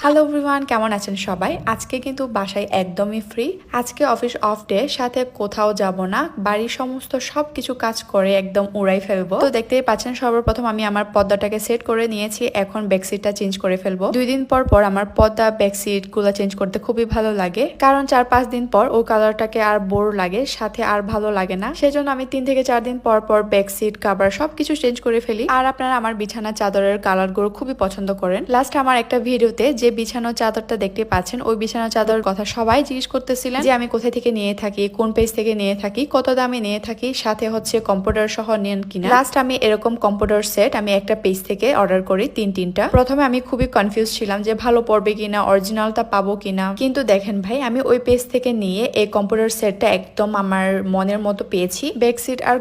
Hello everyone, কেমন আছেন সবাই? আজকে কিন্তু বাসায় একদমই ফ্রি। আজকে অফিস অফ ডে, সাথে কোথাও যাব না। বাড়ির সমস্ত সবকিছু কাজ করে একদম উড়াই ফেলবো। তো দেখতেই পাচ্ছেন, সর্বপ্রথম আমি আমার পর্দাটাকে সেট করে নিয়েছি। এখন বেডশিটটা চেঞ্জ করে ফেলবো। 2 দিন পর পর আমার পর্দা বেডশিট গুলো চেঞ্জ করতে খুবই ভালো লাগে, কারণ 4-5 দিন পর ও কালারটাকে আর বোর লাগে, সাথে আর ভালো লাগে না। সেজন্য আমি 3 থেকে 4 দিন পর পর বেডশিট কভার সবকিছু চেঞ্জ করে ফেলি। আর আপনারা আমার বিছানা চাদরের কালার গুলো খুবই পছন্দ করেন। লাস্ট আমার একটা ভিডিওতে যে বিছানার চাদরটা দেখতে পাচ্ছেন, ওই বিছানার চাদরের কথা সবাই জিজ্ঞেস করতেছিলেন যে আমি কোথা থেকে নিয়ে থাকি, কোন পেজ থেকে নিয়ে থাকি, কত দামে নিয়ে থাকি, সাথে হচ্ছে কম্পিউটার সহ নেন কিনা। লাস্ট আমি এরকম কম্পিউটার সেট আমি একটা পেজ থেকে অর্ডার করি 3-3টা। প্রথমে আমি খুবই কনফিউজ ছিলাম যে ভালো পড়বে কিনা, অরিজিনালটা পাবো কিনা। কিন্তু দেখেন ভাই, আমি ওই পেজ থেকে নিয়ে এই কম্পিউটার সেটটা একদম আমার মনের মতো পেয়েছি। বেডশিট আর